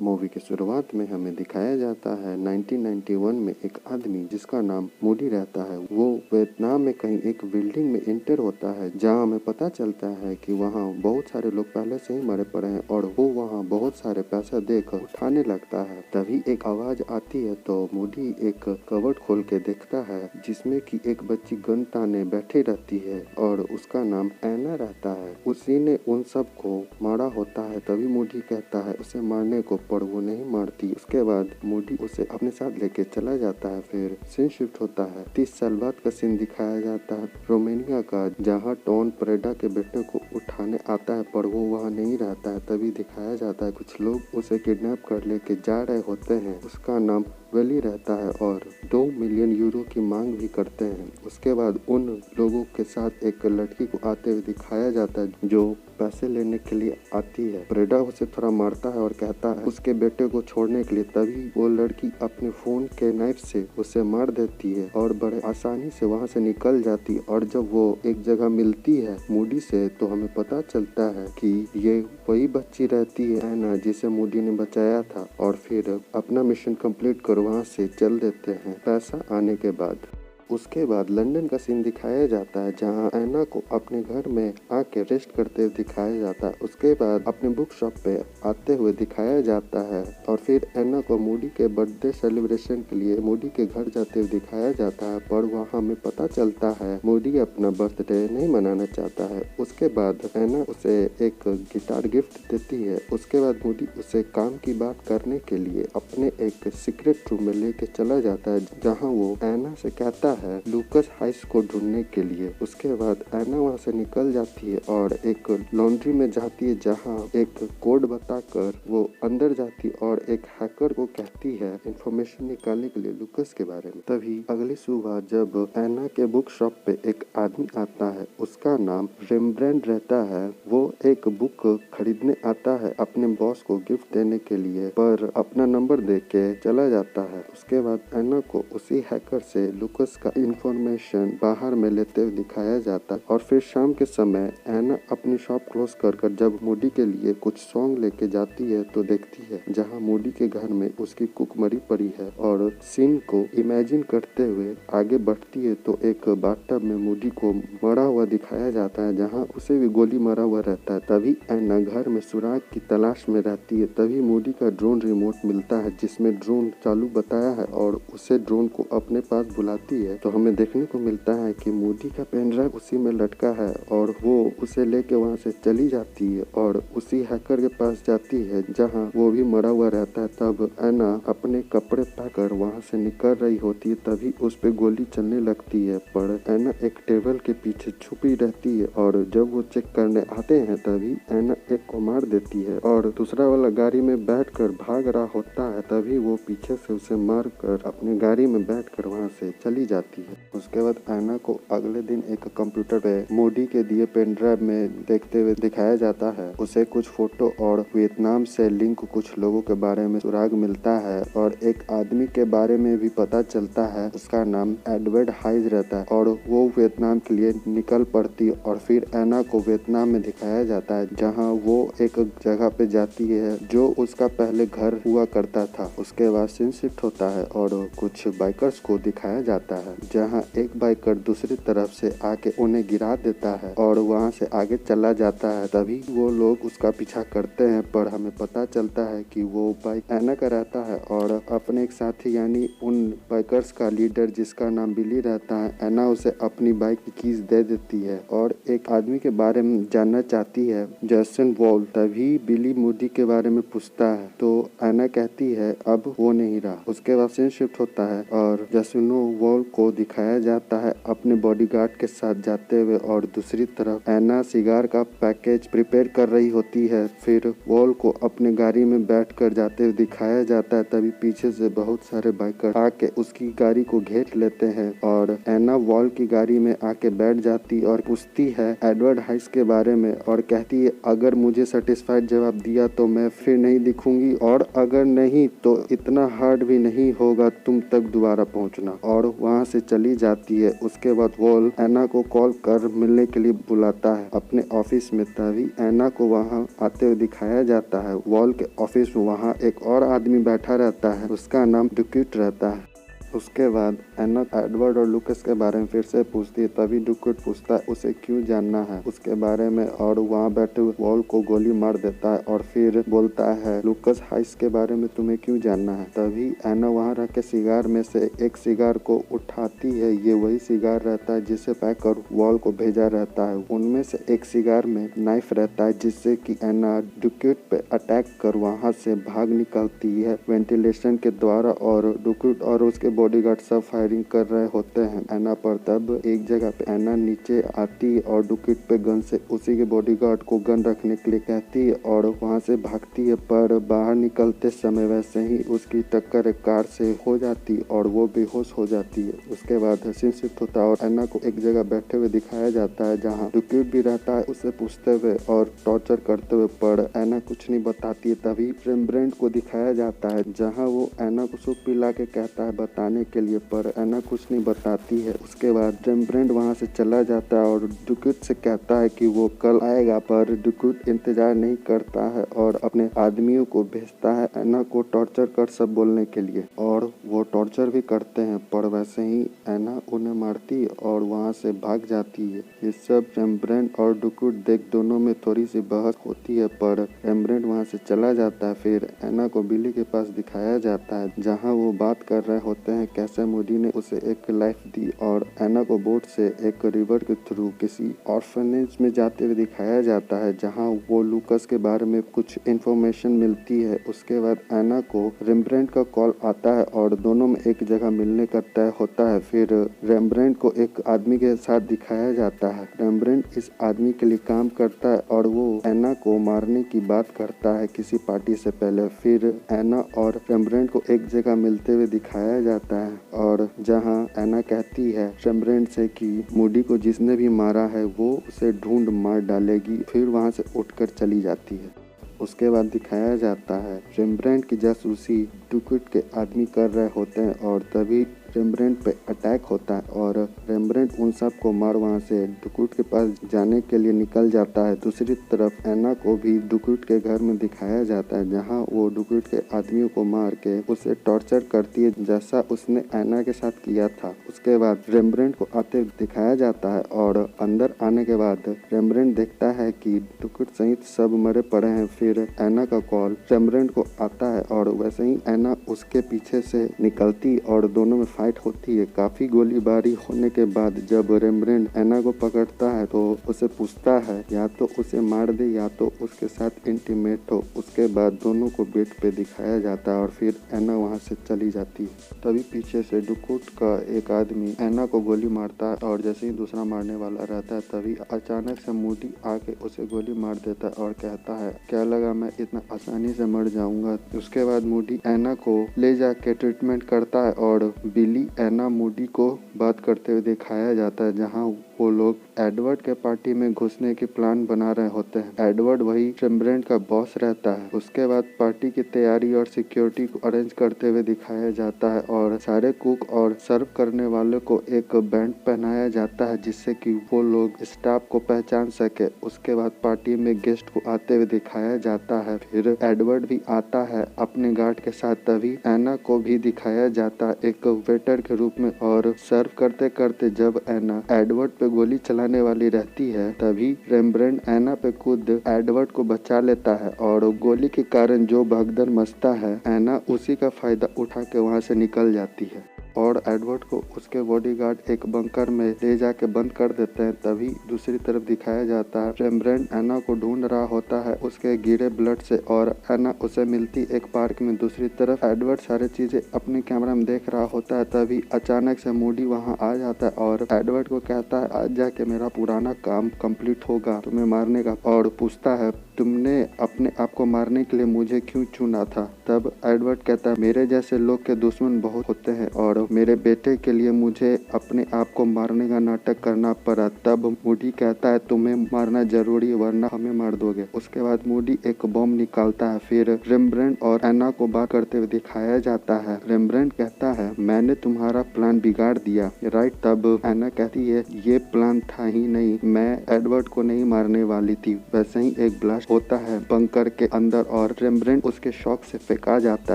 Movie की शुरुआत में हमें दिखाया जाता है 1991 में एक आदमी जिसका नाम मूडी रहता है। वो वियतनाम में कहीं एक बिल्डिंग में इंटर होता है, जहां हमें पता चलता है कि वहां बहुत सारे लोग पहले से ही मरे पड़े हैं और वो वहां बहुत सारे पैसा देकर उठाने लगता है। तभी एक आवाज आती है तो मूडी एक कवर्ड खोल के देखता है जिसमें कि एक बच्ची गन ताने बैठी रहती है और उसका नाम ऐना रहता है। उसी ने उन सब को मारा होता है। तभी मूडी कहता है उसे मारने को, पर वो नहीं मारती। उसके बाद मूडी उसे अपने साथ लेके चला जाता है। फिर सीन शिफ्ट होता है। 30 साल बाद का सीन दिखाया जाता है रोमानिया का, जहाँ टॉन प्रेडा के बेटे को उठाने आता है पर वो वहाँ नहीं रहता है। तभी दिखाया जाता है कुछ लोग उसे किडनैप कर लेके जा रहे होते हैं। उसका नाम वेली रहता है और 2 मिलियन यूरो की मांग भी करते हैं। उसके बाद उन लोगों के साथ एक लड़की को आते हुए दिखाया जाता है जो पैसे लेने के लिए आती है। प्रेडा उसे थोड़ा मारता है और कहता है उसके बेटे को छोड़ने के लिए। तभी वो लड़की अपने फोन के नाइफ से उसे मार देती है और बड़े आसानी से वहां से निकल जाती है। और जब वो एक जगह मिलती है मूडी से तो हमें पता चलता है कि ये वही बच्ची रहती है ना जिसे मूडी ने बचाया था। और फिर अपना मिशन कंप्लीट कर वहाँ से चल देते हैं पैसा आने के बाद। उसके बाद लंदन का सीन दिखाया जाता है जहां ऐना को अपने घर में आके रेस्ट करते हुए दिखाया जाता है। उसके बाद अपने बुक शॉप पे आते हुए दिखाया जाता है और फिर ऐना को मूडी के बर्थडे सेलिब्रेशन के लिए मूडी के घर जाते हुए दिखाया जाता है। पर वहाँ हमें पता चलता है मूडी अपना बर्थडे नहीं मनाना चाहता है। उसके बाद ऐना उसे एक गिटार गिफ्ट देती है। उसके बाद मूडी उसे काम की बात करने के लिए अपने एक सीक्रेट रूम में लेके चला जाता है, जहाँ वो ऐना से कहता है लूकस हाइस को ढूंढने के लिए। उसके बाद ऐना वहाँ से निकल जाती है और एक लॉन्ड्री में जाती है, जहाँ एक कोड बताकर वो अंदर जाती और एक हैकर को कहती है इंफॉर्मेशन निकालने के लिए लूकस के बारे में। तभी अगली सुबह जब ऐना के बुक शॉप पे एक आदमी आता है, उसका नाम रेम्ब्रेंट रहता है। वो एक बुक खरीदने आता है अपने बॉस को गिफ्ट देने के लिए, पर अपना नंबर दे के चला जाता है। उसके बाद ऐना को उसी हैकर से लूकस का इंफॉर्मेशन बाहर में लेते हुए दिखाया जाता है। और फिर शाम के समय ऐना अपनी शॉप क्लोज कर जब मूडी के लिए कुछ सॉन्ग लेके जाती है तो देखती है जहां मूडी के घर में उसकी कुक मरी पड़ी है। और सीन को इमेजिन करते हुए आगे बढ़ती है तो एक बाथटब में मूडी को मरा हुआ दिखाया जाता है, जहां उसे भी गोली मारा हुआ रहता है। तभी ऐना घर में सुराग की तलाश में रहती है। तभी मूडी का ड्रोन रिमोट मिलता है जिसमें ड्रोन चालू बताया है और उसे ड्रोन को अपने पास बुलाती है तो हमें देखने को मिलता है कि मूडी का पेन ड्राइव उसी में लटका है और वो उसे लेके वहां से चली जाती है और उसी हैकर के पास जाती है जहां वो भी मरा हुआ रहता है। तब ऐना अपने कपड़े पाकर वहां से निकल रही होती है, तभी उस पे गोली चलने लगती है। पर ऐना एक टेबल के पीछे छुपी रहती है और जब वो चेक करने आते हैं तभी ऐना एक को मार देती है और दूसरा वाला गाड़ी में बैठकर भाग रहा होता है। तभी वो पीछे से उसे मार कर अपनी गाड़ी में बैठकर वहां से चली जाती है। उसके बाद ऐना को अगले दिन एक कंप्यूटर पे मूडी के दिए पेन ड्राइव में देखते हुए दिखाया जाता है। उसे कुछ फोटो और वियतनाम से लिंक कुछ लोगों के बारे में सुराग मिलता है और एक आदमी के बारे में भी पता चलता है। उसका नाम एडवर्ड हाइज रहता है और वो वियतनाम के लिए निकल पड़ती और फिर ऐना को वियतनाम में दिखाया जाता है, जहाँ वो एक जगह पे जाती है जो उसका पहले घर हुआ करता था। उसके बाद सीन शिफ्ट होता है और कुछ बाइकर्स को दिखाया जाता है, जहां एक बाइकर दूसरी तरफ से आके उन्हें गिरा देता है और वहां से आगे चला जाता है। तभी वो लोग उसका पीछा करते हैं, पर हमें पता चलता है कि वो बाइक ऐना का रहता है और अपने एक साथी यानी उन बाइकर्स का लीडर जिसका नाम बिली रहता है, ऐना उसे अपनी बाइक की कीज दे देती है और एक आदमी के बारे में जानना चाहती है, जैसन वॉल। तभी बिली मूडी के बारे में पूछता है तो ऐना कहती है अब वो नहीं रहा। उसके बाद सीन शिफ्ट होता है और जैसनो वॉल को दिखाया जाता है अपने बॉडीगार्ड के साथ जाते हुए और दूसरी तरफ ऐना सिगार का पैकेज प्रिपेयर कर रही होती है। फिर वॉल को अपने गाड़ी में बैठकर जाते हुए दिखाया जाता है। तभी पीछे से बहुत सारे बाइकर आके उसकी गाड़ी को घेर लेते हैं और ऐना वॉल की गाड़ी में आके बैठ जाती और पूछती है एडवर्ड हाइस के बारे में और कहती है अगर मुझे सेटिस्फाइड जवाब दिया तो मैं फिर नहीं दिखूंगी और अगर नहीं तो इतना हार्ड भी नहीं होगा तुम तक दोबारा पहुंचना। और वहां से चली जाती है। उसके बाद वॉल एना को कॉल कर मिलने के लिए बुलाता है अपने ऑफिस में। तभी एना को वहाँ आते हुए दिखाया जाता है। वॉल के ऑफिस में वहाँ एक और आदमी बैठा रहता है, उसका नाम डुक्यूट रहता है। उसके बाद एना एडवर्ड और लूकस के बारे में फिर से पूछती है। तभी डुक्यूट पूछता है उसे क्यों जानना है उसके बारे में, और वहाँ बैठे वॉल को गोली मार देता है और फिर बोलता है लूकस हाइस के बारे में तुम्हें क्यों जानना है। तभी एना वहाँ रख के सिगार में से एक सिगार को उठाती है। ये वही सिगार रहता है जिसे पैक कर वॉल को भेजा रहता है। उनमें से एक सिगार में नाइफ रहता है, जिससे कि एना डुक्यूट पे अटैक कर वहाँ से भाग निकलती है वेंटिलेशन के द्वारा, और डुक्यूट और उसके बॉडीगार्ड सब फायरिंग कर रहे होते हैं एना पर। तब एक जगह पे एना नीचे आती है और डुक्यूट पे गन से उसी के बॉडीगार्ड को गन रखने के लिए कहती है और वहाँ से भागती है। पर बाहर निकलते समय वैसे ही उसकी टक्कर एक कार से हो जाती है और वो बेहोश हो जाती है। उसके बाद सीन शिफ्ट होता है और एना को एक जगह बैठे हुए दिखाया जाता है जहाँ डुक्यूट भी रहता है उससे पूछते हुए और टॉर्चर करते हुए, पर एना कुछ नहीं बताती है। तभी रेम्ब्रेंट को दिखाया जाता है जहाँ वो एना को सूप पिला के कहता है बताने के लिए, पर एना कुछ नहीं बताती है। उसके बाद रेम्ब्रेंट वहाँ से चला जाता है और डुक्यूट से कहता है कि वो कल आएगा, पर डुक्यूट इंतजार नहीं करता है और अपने आदमियों को भेजता है एना को टॉर्चर कर सब बोलने के लिए, और वो टॉर्चर भी करते हैं। पर वैसे ही एना उन्हें मारती है और वहाँ से भाग जाती है। ये सब रेम्ब्रेंट और डुक्यूट देख दोनों में थोड़ी सी बहस होती है, पर रेम्ब्रेंट वहाँ से चला जाता है। फिर एना को बिली के पास दिखाया जाता है जहाँ वो बात कर रहे होते हैं कैसे मूडी ने उसे एक लाइफ दी, और एना को बोट से एक रिवर के थ्रू किसी ऑर्फनेज में जाते हुए दिखाया जाता है जहाँ वो लूकस के बारे में कुछ इन्फॉर्मेशन मिलती है। उसके बाद एना को रेम्ब्रेंट का कॉल आता है और दोनों में एक जगह मिलने का तय होता है। फिर रेम्ब्रेंट को एक आदमी के साथ दिखाया जाता है। रेम्ब्रेंट इस आदमी के लिए काम करता है और वो एना को मारने की बात करता है किसी पार्टी से पहले। फिर एना और रेम्ब्रेंट को एक जगह मिलते हुए दिखाया जाता है और जहां एना कहती है रेम्ब्रेंट से कि मूडी को जिसने भी मारा है वो उसे ढूंढ मार डालेगी। फिर वहां से उठकर चली जाती है। उसके बाद दिखाया जाता है रेम्ब्रेंट की जासूसी डुक्यूट के आदमी कर रहे होते हैं और तभी रेम्ब्रेंट पे अटैक होता है और रेम्ब्रेंट उन सब को मार वहाँ से डुक्यूट के पास जाने के लिए निकल जाता है। दूसरी तरफ एना को भी डुक्यूट के घर में दिखाया जाता है जहाँ वो डुक्यूट के आदमियों को मार के उसे टॉर्चर करती है जैसा उसने एना के साथ किया था। उसके बाद रेम्ब्रेंट को आते दिखाया जाता है और अंदर आने के बाद रेम्ब्रेंट देखता है कि डुक्यूट सहित सब मरे पड़े हैं। फिर एना का कॉल रेम्ब्रेंट को आता है और वैसे ही एना उसके पीछे से निकलती और दोनों में फाइट होती है। काफी गोलीबारी होने के बाद जब रेम्ब्रेंट एना को पकड़ता है तो उसे पूछता है या तो उसे मार दे या तो उसके साथ इंटीमेट हो। उसके बाद दोनों को बेड पे दिखाया जाता है और फिर एना वहां से चली जाती है। तभी पीछे से डुक्यूट का एक आदमी एना को गोली मारता है और जैसे ही दूसरा मारने वाला रहता है तभी अचानक से मूडी आके उसे गोली मार देता है और कहता है क्या लगा मैं इतना आसानी से मर जाऊंगा। उसके बाद मूडी एना को ले जाके ट्रीटमेंट करता है और बिली एना मूडी को बात करते हुए दिखाया जाता है जहाँ वो लोग एडवर्ड के पार्टी में घुसने की प्लान बना रहे होते हैं। एडवर्ड वही रेम्ब्रेंट का बॉस रहता है। उसके बाद पार्टी की तैयारी और सिक्योरिटी को अरेंज करते हुए दिखाया जाता है और सारे कुक और सर्व करने वालों को एक बैंड पहनाया जाता है जिससे कि वो लोग स्टाफ को पहचान सके। उसके बाद पार्टी में गेस्ट को आते हुए दिखाया जाता है। फिर एडवर्ड भी आता है अपने गार्ड के साथ। तभी एना को भी दिखाया जाता है एक वेटर के रूप में और सर्व करते करते जब एना एडवर्ड पे गोली चलाने वाली रहती है तभी रेम्ब्रेंट एना पे खुद एडवर्ड को बचा लेता है और गोली के कारण जो भगदड़ मचता है एना उसी का फायदा उठा के वहाँ से निकल जाती है और एडवर्ड को उसके बॉडीगार्ड एक बंकर में ले जाके बंद कर देते हैं। तभी दूसरी तरफ दिखाया जाता है रेम्ब्रेंट एना को ढूंढ रहा होता है उसके गिरे ब्लड से और एना उसे मिलती एक पार्क में। दूसरी तरफ एडवर्ड सारी चीजें अपने कैमरा में देख रहा होता है। तभी अचानक से मूडी वहां आ जाता है और एडवर्ड को कहता है आज जाके मेरा पुराना काम कंप्लीट होगा तुम्हें मारने का, और पूछता है तुमने अपने आप को मारने के लिए मुझे क्यों चुना था? तब एडवर्ड कहता है, मेरे जैसे लोग के दुश्मन बहुत होते हैं और मेरे बेटे के लिए मुझे अपने आप को मारने का नाटक करना पड़ा। तब मूडी कहता है, तुम्हें मारना जरूरी है वरना हमें मार दोगे। उसके बाद मूडी एक बम निकालता है। फिर रेम्ब्रेंट और एना को बात करते हुए दिखाया जाता है। रेम्ब्रेंट कहता है, मैंने तुम्हारा प्लान बिगाड़ दिया, राइट? तब एना कहती है, ये प्लान था ही नहीं, मैं एडवर्ड को नहीं मारने वाली थी। वैसे ही एक ब्लास्ट होता है बंकर के अंदर और रेम्ब्रेंट उसके शॉक से फेंका जाता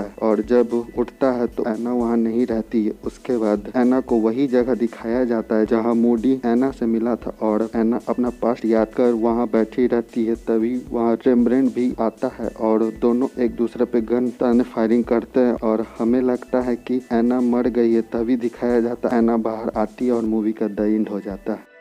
है और जब उठता है तो एना वहाँ नहीं रहती है। उसके बाद एना को वही जगह दिखाया जाता है जहाँ मूडी एना से मिला था और एना अपना पास्ट याद कर वहाँ बैठी रहती है। तभी वहाँ रेम्ब्रेंट भी आता है और दोनों एक दूसरे पे गन फायरिंग करते हैं और हमें लगता है कि एना मर गई है। तभी दिखाया जाता है एना बाहर आती है और मूवी का द एंड हो जाता है।